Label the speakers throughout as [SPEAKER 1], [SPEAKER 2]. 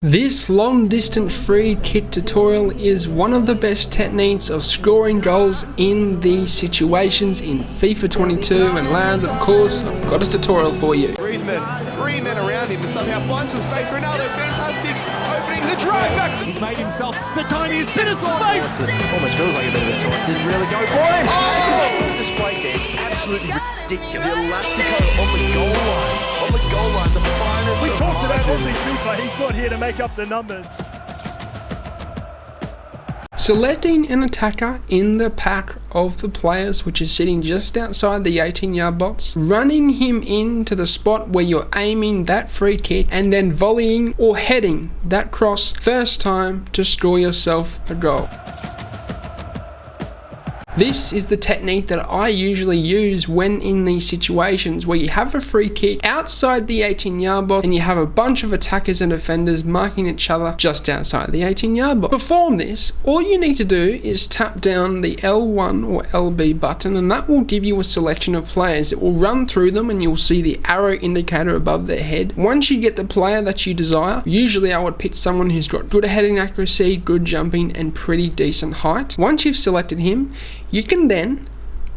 [SPEAKER 1] This long distance free kick tutorial is one of the best techniques of scoring goals in these situations in FIFA 22, and lads, of course, I've got a tutorial for you.
[SPEAKER 2] Griezmann, 3 men around him to somehow find some space. Ronaldo, fantastic, opening the drive back.
[SPEAKER 3] He's made himself the tiniest bit of space.
[SPEAKER 2] Almost feels like a bit of a taunt. Didn't really go for it. Oh!
[SPEAKER 4] The display there is absolutely ridiculous. The Elastico on the goal line. On the goal line, the finest.
[SPEAKER 3] We talked about AUSSIEFIFA. He's not here to make up the numbers.
[SPEAKER 1] Selecting an attacker in the pack of the players, which is sitting just outside the 18-yard box, running him into the spot where you're aiming that free kick, and then volleying or heading that cross first time to score yourself a goal. This is the technique that I usually use when in these situations where you have a free kick outside the 18-yard box and you have a bunch of attackers and defenders marking each other just outside the 18-yard box. To perform this, all you need to do is tap down the L1 or LB button, and that will give you a selection of players. It will run through them and you'll see the arrow indicator above their head. Once you get the player that you desire, usually I would pick someone who's got good heading accuracy, good jumping, and pretty decent height. Once you've selected him, you can then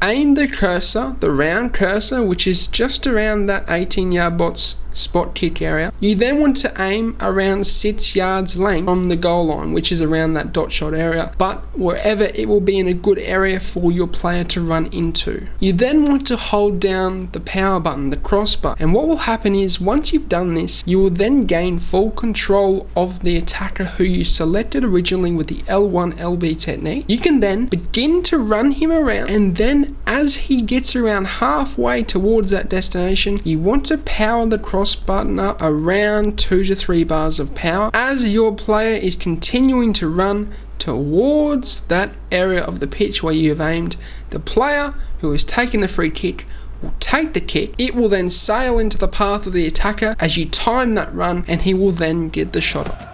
[SPEAKER 1] aim the cursor, the round cursor, which is just around that 18-yard box spot kick area. You then want to aim around 6 yards length from the goal line, which is around that dot shot area, but wherever it will be in a good area for your player to run into. You then want to hold down the power button, the cross button, and what will happen is once you've done this, you will then gain full control of the attacker who you selected originally with the L1 LB technique. You can then begin to run him around, and then as he gets around halfway towards that destination, you want to power the cross button up around 2 to 3 bars of power as your player is continuing to run towards that area of the pitch where you have aimed. The player who is taking the free kick will take the kick. It will then sail into the path of the attacker as you time that run, and he will then get the shot off.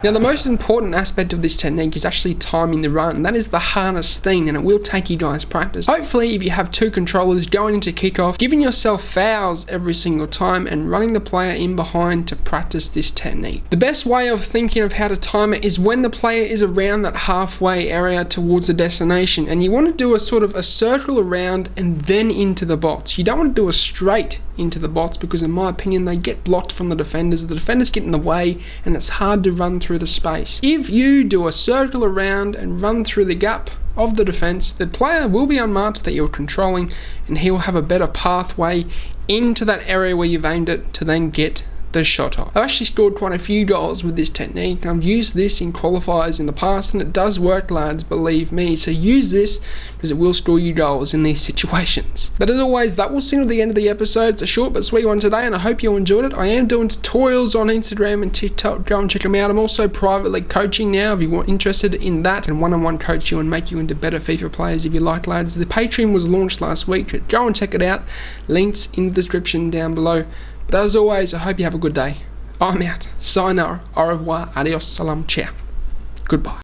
[SPEAKER 1] Now, the most important aspect of this technique is actually timing the run. That is the hardest thing, and it will take you guys practice. Hopefully, if you have 2 controllers going into kickoff, giving yourself fouls every single time and running the player in behind to practice this technique. The best way of thinking of how to time it is when the player is around that halfway area towards the destination, and you want to do a sort of a circle around and then into the box. You don't want to do a straight into the box because, in my opinion, they get blocked from the defenders. The defenders get in the way and it's hard to run through the space. If you do a circle around and run through the gap of the defense, the player will be unmarked that you're controlling, and he will have a better pathway into that area where you've aimed it to then get the shot off. I've actually scored quite a few goals with this technique. I've used this in qualifiers in the past, and it does work, lads, believe me. So use this because it will score you goals in these situations. But as always, that will signal the end of the episode. It's a short but sweet one today, and I hope you enjoyed it. I am doing tutorials on Instagram and TikTok. Go and check them out. I'm also privately coaching now if you're interested in that, and one-on-one coach you and make you into better FIFA players if you like, lads. The Patreon was launched last week. Go and check it out. Links in the description down below. But as always, I hope you have a good day. I'm out. Sayonara, au revoir, adios, salam, ciao. Goodbye.